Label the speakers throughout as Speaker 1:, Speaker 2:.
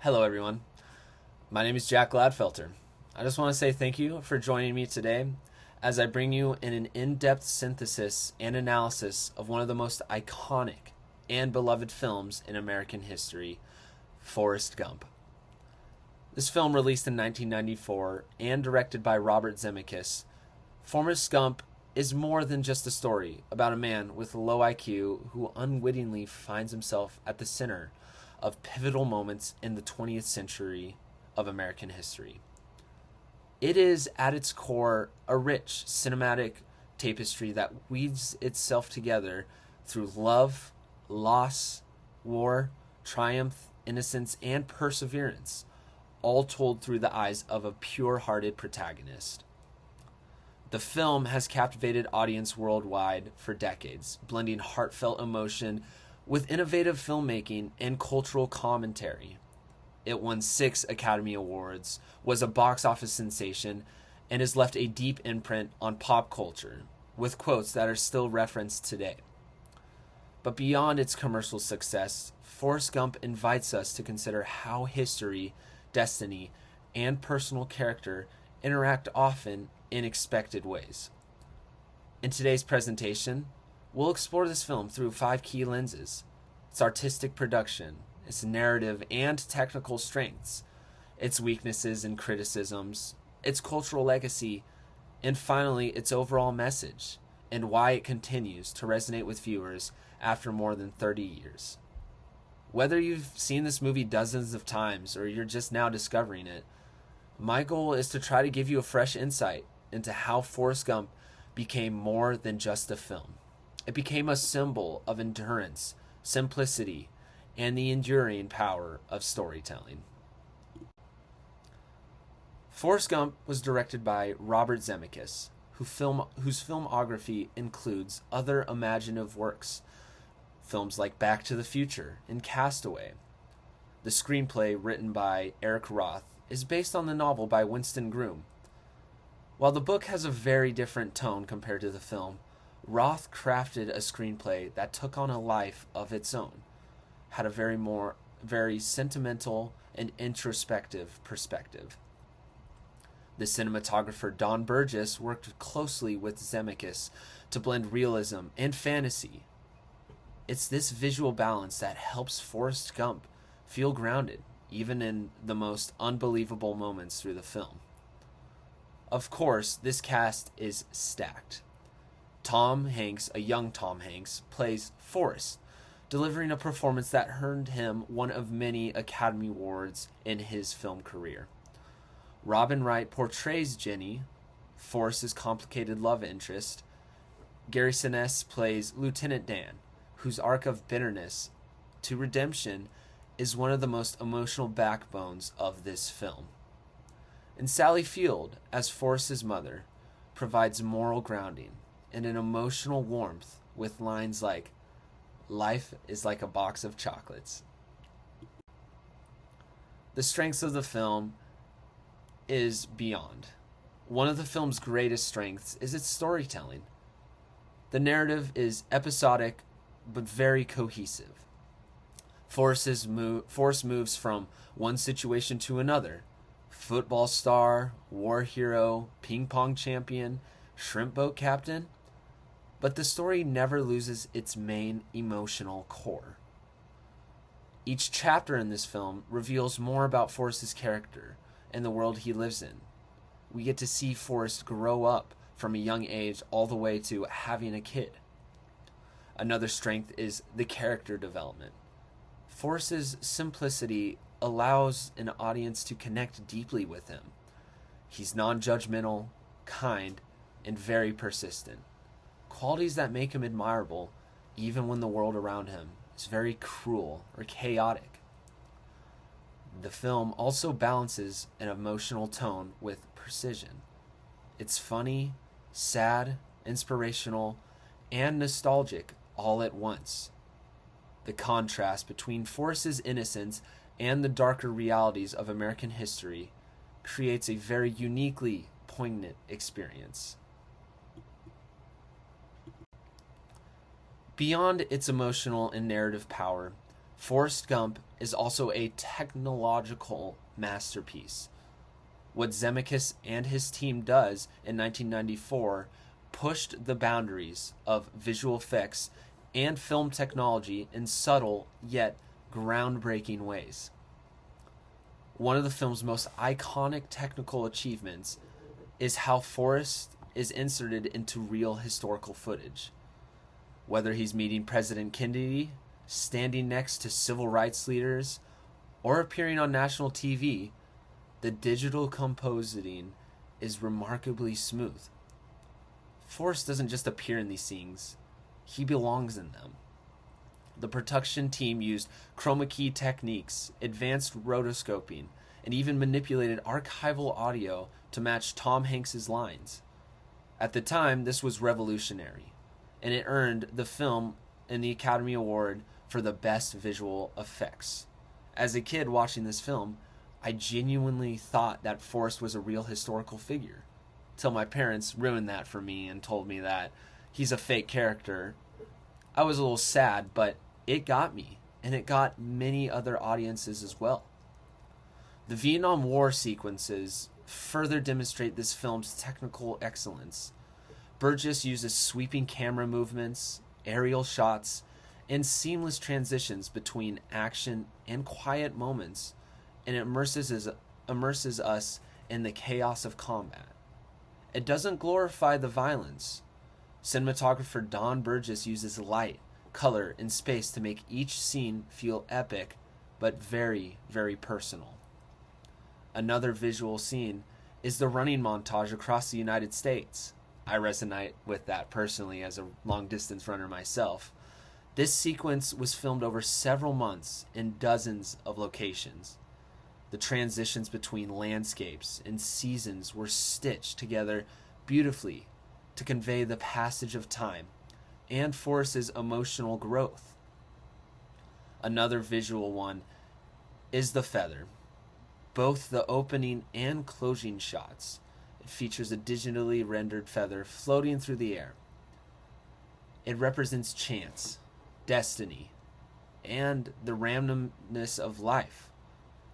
Speaker 1: Hello, everyone. My name is Jack Gladfelter. I just want to say thank you for joining me today as I bring you an in-depth synthesis and analysis of one of the most iconic and beloved films in American history, Forrest Gump. This film, released in 1994 and directed by Robert Zemeckis, Forrest Gump is more than just a story about a man with a low IQ who unwittingly finds himself at the center of pivotal moments in the 20th century of American history. It is, at its core, a rich cinematic tapestry that weaves itself together through love, loss, war, triumph, innocence, and perseverance, all told through the eyes of a pure-hearted protagonist. The film has captivated audiences worldwide for decades, blending heartfelt emotion with innovative filmmaking and cultural commentary. It won 6 Academy Awards, was a box office sensation, and has left a deep imprint on pop culture, with quotes that are still referenced today. But beyond its commercial success, Forrest Gump invites us to consider how history, destiny, and personal character interact often in unexpected ways. In today's presentation, we'll explore this film through 5 key lenses: its artistic production, its narrative and technical strengths, its weaknesses and criticisms, its cultural legacy, and finally, its overall message, and why it continues to resonate with viewers after more than 30 years. Whether you've seen this movie dozens of times or you're just now discovering it, my goal is to try to give you a fresh insight into how Forrest Gump became more than just a film. It became a symbol of endurance, simplicity, and the enduring power of storytelling. Forrest Gump was directed by Robert Zemeckis, whose filmography includes other imaginative works, films like Back to the Future and Castaway. The screenplay, written by Eric Roth, is based on the novel by Winston Groom. While the book has a very different tone compared to the film, Roth crafted a screenplay that took on a life of its own, had a very sentimental and introspective perspective. The cinematographer Don Burgess worked closely with Zemeckis to blend realism and fantasy. It's this visual balance that helps Forrest Gump feel grounded, even in the most unbelievable moments through the film. Of course, this cast is stacked. Tom Hanks, a young Tom Hanks, plays Forrest, delivering a performance that earned him one of many Academy Awards in his film career. Robin Wright portrays Jenny, Forrest's complicated love interest. Gary Sinise plays Lieutenant Dan, whose arc of bitterness to redemption is one of the most emotional backbones of this film. And Sally Field, as Forrest's mother, provides moral grounding and an emotional warmth with lines like, "Life is like a box of chocolates." The strengths of the film is beyond. One of the film's greatest strengths is its storytelling. The narrative is episodic but very cohesive. Forrest moves from one situation to another. Football star, war hero, ping pong champion, shrimp boat captain. But the story never loses its main emotional core. Each chapter in this film reveals more about Forrest's character and the world he lives in. We get to see Forrest grow up from a young age all the way to having a kid. Another strength is the character development. Forrest's simplicity allows an audience to connect deeply with him. He's non-judgmental, kind, and very persistent. Qualities that make him admirable even when the world around him is very cruel or chaotic. The film also balances an emotional tone with precision. It's funny, sad, inspirational, and nostalgic all at once. The contrast between Forrest's innocence and the darker realities of American history creates a very uniquely poignant experience. Beyond its emotional and narrative power, Forrest Gump is also a technological masterpiece. What Zemeckis and his team does in 1994 pushed the boundaries of visual effects and film technology in subtle yet groundbreaking ways. One of the film's most iconic technical achievements is how Forrest is inserted into real historical footage. Whether he's meeting President Kennedy, standing next to civil rights leaders, or appearing on national TV, the digital compositing is remarkably smooth. Forrest doesn't just appear in these scenes, he belongs in them. The production team used chroma key techniques, advanced rotoscoping, and even manipulated archival audio to match Tom Hanks's lines. At the time, this was revolutionary, and it earned the film an Academy Award for the best visual effects. As a kid watching this film, I genuinely thought that Forrest was a real historical figure, till my parents ruined that for me and told me that he's a fake character. I was a little sad, but it got me, and it got many other audiences as well. The Vietnam War sequences further demonstrate this film's technical excellence. Burgess uses sweeping camera movements, aerial shots, and seamless transitions between action and quiet moments, and immerses us in the chaos of combat. It doesn't glorify the violence. Cinematographer Don Burgess uses light, color, and space to make each scene feel epic, but very, very personal. Another visual scene is the running montage across the United States. I resonate with that personally as a long-distance runner myself. This sequence was filmed over several months in dozens of locations. The transitions between landscapes and seasons were stitched together beautifully to convey the passage of time and Forrest's emotional growth. Another visual one is the feather. Both the opening and closing shots. It features a digitally rendered feather floating through the air. It represents chance, destiny, and the randomness of life,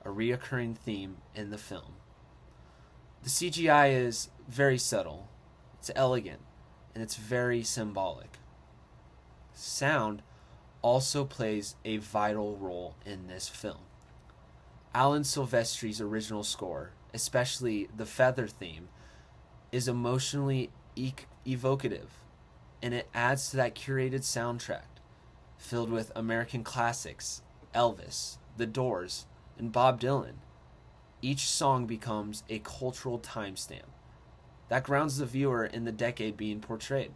Speaker 1: a reoccurring theme in the film. The CGI is very subtle, it's elegant, and it's very symbolic. Sound also plays a vital role in this film. Alan Silvestri's original score, especially the feather theme, is emotionally evocative, and it adds to that curated soundtrack filled with American classics, Elvis, The Doors, and Bob Dylan. Each song becomes a cultural timestamp that grounds the viewer in the decade being portrayed.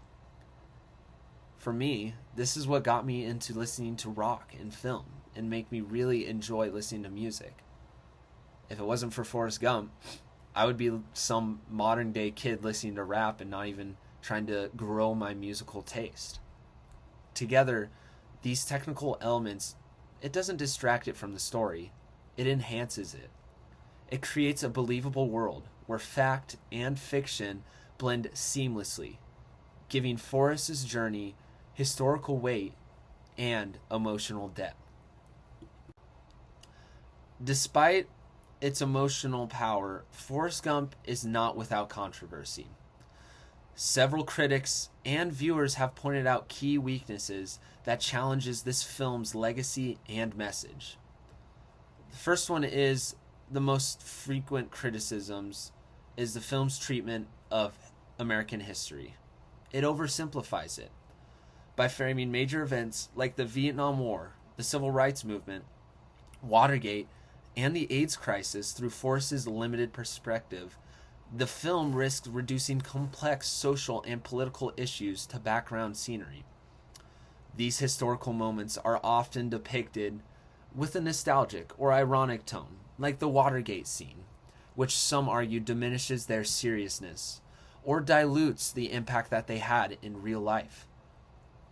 Speaker 1: For me, this is what got me into listening to rock and film and make me really enjoy listening to music. If it wasn't for Forrest Gump, I would be some modern day kid listening to rap and not even trying to grow my musical taste. Together, these technical elements, it doesn't distract it from the story, it enhances it. It creates a believable world where fact and fiction blend seamlessly, giving Forrest's journey historical weight and emotional depth. Despite its emotional power, Forrest Gump is not without controversy. Several critics and viewers have pointed out key weaknesses that challenges this film's legacy and message. The first one is the most frequent criticisms is the film's treatment of American history. It oversimplifies it by framing major events like the Vietnam War, the Civil Rights Movement, Watergate, and the AIDS crisis through Forrest's limited perspective. The film risks reducing complex social and political issues to background scenery. These historical moments are often depicted with a nostalgic or ironic tone, like the Watergate scene, which some argue diminishes their seriousness or dilutes the impact that they had in real life.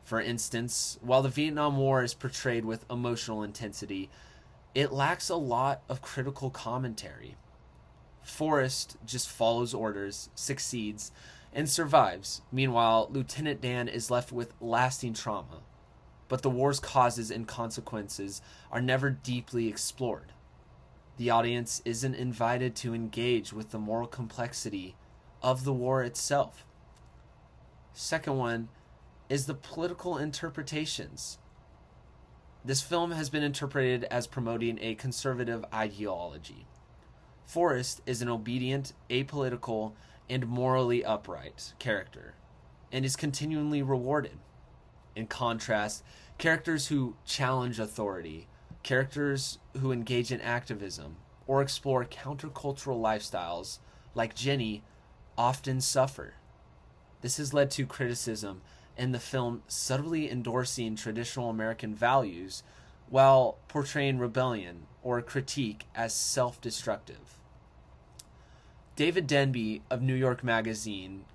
Speaker 1: For instance, while the Vietnam War is portrayed with emotional intensity, it lacks a lot of critical commentary. Forrest just follows orders, succeeds, and survives. Meanwhile, Lieutenant Dan is left with lasting trauma. but the war's causes and consequences are never deeply explored. The audience isn't invited to engage with the moral complexity of the war itself. Second one is the political interpretations. This film has been interpreted as promoting a conservative ideology. Forrest is an obedient, apolitical, and morally upright character, and is continually rewarded. In contrast, characters who challenge authority, characters who engage in activism, or explore countercultural lifestyles, like Jenny, often suffer. This has led to criticism in the film subtly endorsing traditional American values while portraying rebellion or critique as self-destructive. David Denby of New York Magazine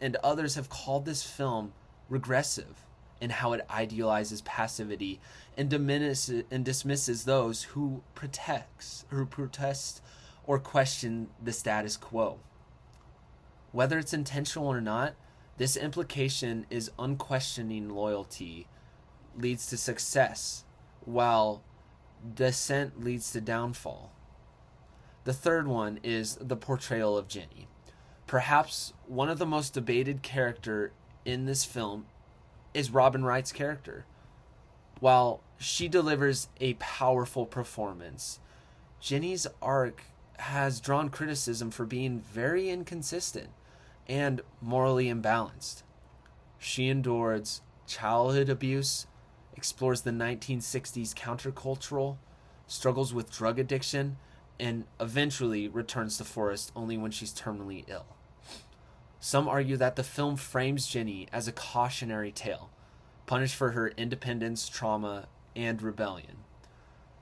Speaker 1: and others have called this film regressive in how it idealizes passivity and dismisses those who protest or question the status quo. Whether it's intentional or not, this implication is unquestioning loyalty leads to success, while dissent leads to downfall. The third one is the portrayal of Jenny. Perhaps one of the most debated character in this film is Robin Wright's character. While she delivers a powerful performance, Jenny's arc has drawn criticism for being very inconsistent and morally imbalanced. She endures childhood abuse, explores the 1960s countercultural, struggles with drug addiction, and eventually returns to Forrest only when she's terminally ill. Some argue that the film frames Jenny as a cautionary tale, punished for her independence, trauma, and rebellion,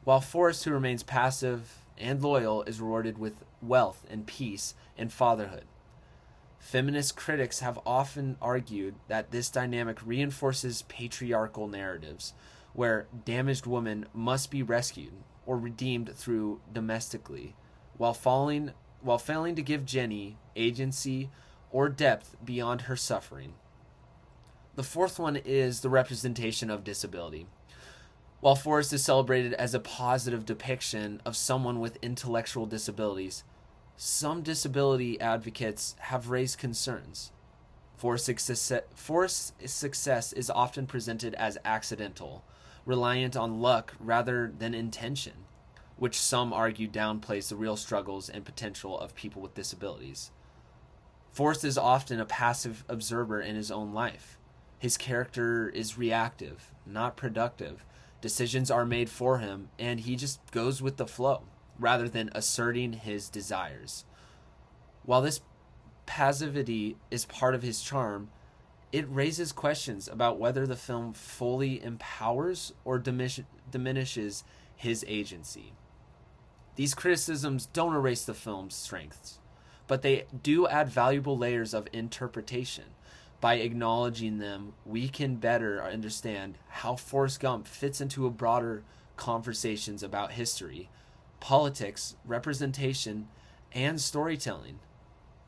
Speaker 1: while Forrest, who remains passive and loyal, is rewarded with wealth and peace and fatherhood. Feminist critics have often argued that this dynamic reinforces patriarchal narratives, where damaged women must be rescued or redeemed through domestically, while failing to give Jenny agency or depth beyond her suffering. The fourth one is the representation of disability. While Forrest is celebrated as a positive depiction of someone with intellectual disabilities, some disability advocates have raised concerns. Forrest's success is often presented as accidental, reliant on luck rather than intention, which some argue downplays the real struggles and potential of people with disabilities. Forrest is often a passive observer in his own life. His character is reactive, not productive. Decisions are made for him, and he just goes with the flow, rather than asserting his desires. While this passivity is part of his charm, it raises questions about whether the film fully empowers or diminishes his agency. These criticisms don't erase the film's strengths, but they do add valuable layers of interpretation. By acknowledging them, we can better understand how Forrest Gump fits into a broader conversations about history, politics, representation, and storytelling.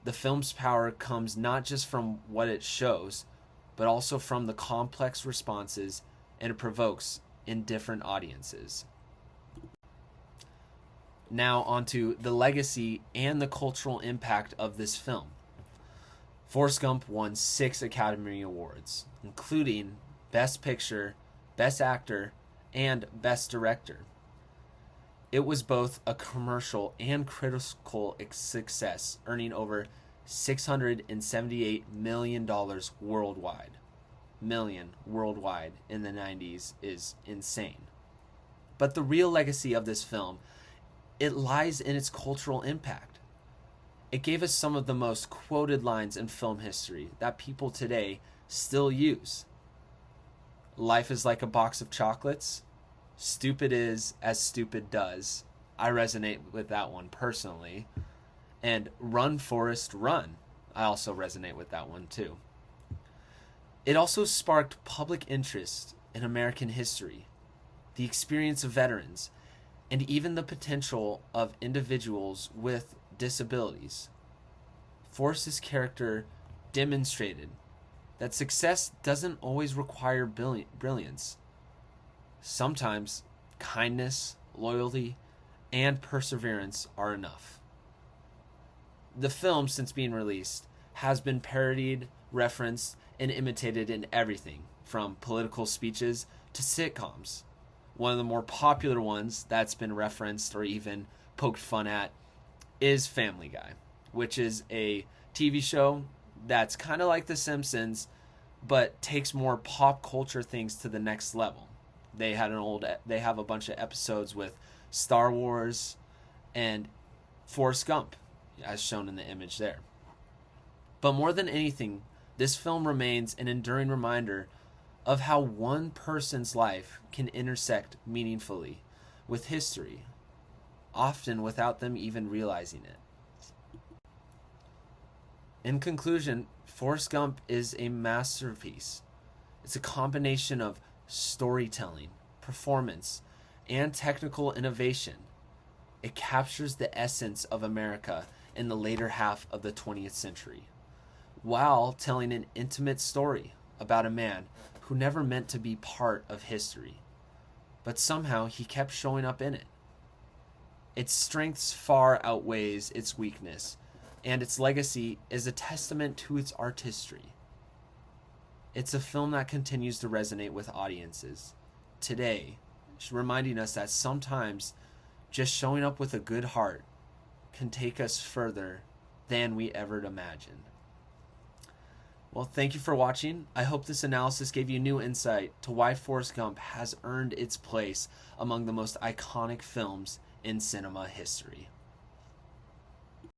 Speaker 1: The film's power comes not just from what it shows, but also from the complex responses it provokes in different audiences. Now onto the legacy and the cultural impact of this film. Forrest Gump won 6 Academy Awards, including Best Picture, Best Actor, and Best Director. It was both a commercial and critical success, earning over $678 million worldwide. Million worldwide in the 90s is insane. But the real legacy of this film, it lies in its cultural impact. It gave us some of the most quoted lines in film history that people today still use. Life is like a box of chocolates. Stupid is as stupid does. I resonate with that one personally. And Run, Forrest, Run. I also resonate with that one too. It also sparked public interest in American history, the experience of veterans, and even the potential of individuals with disabilities. Forrest's character demonstrated that success doesn't always require brilliance. Sometimes kindness, loyalty, and perseverance are enough. The film, since being released, has been parodied, referenced, and imitated in everything from political speeches to sitcoms. One of the more popular ones that's been referenced or even poked fun at is Family Guy, which is a TV show that's kind of like The Simpsons, but takes more pop culture things to the next level. They have a bunch of episodes with Star Wars and Forrest Gump, as shown in the image there. But more than anything, this film remains an enduring reminder of how one person's life can intersect meaningfully with history, often without them even realizing it. In conclusion, Forrest Gump is a masterpiece. It's a combination of storytelling, performance, and technical innovation. It captures the essence of America in the later half of the 20th century, while telling an intimate story about a man who never meant to be part of history, but somehow he kept showing up in it. Its strengths far outweighs its weakness, and its legacy is a testament to its artistry. It's a film that continues to resonate with audiences today, reminding us that sometimes just showing up with a good heart can take us further than we ever imagined. Well, thank you for watching. I hope this analysis gave you new insight to why Forrest Gump has earned its place among the most iconic films in cinema history.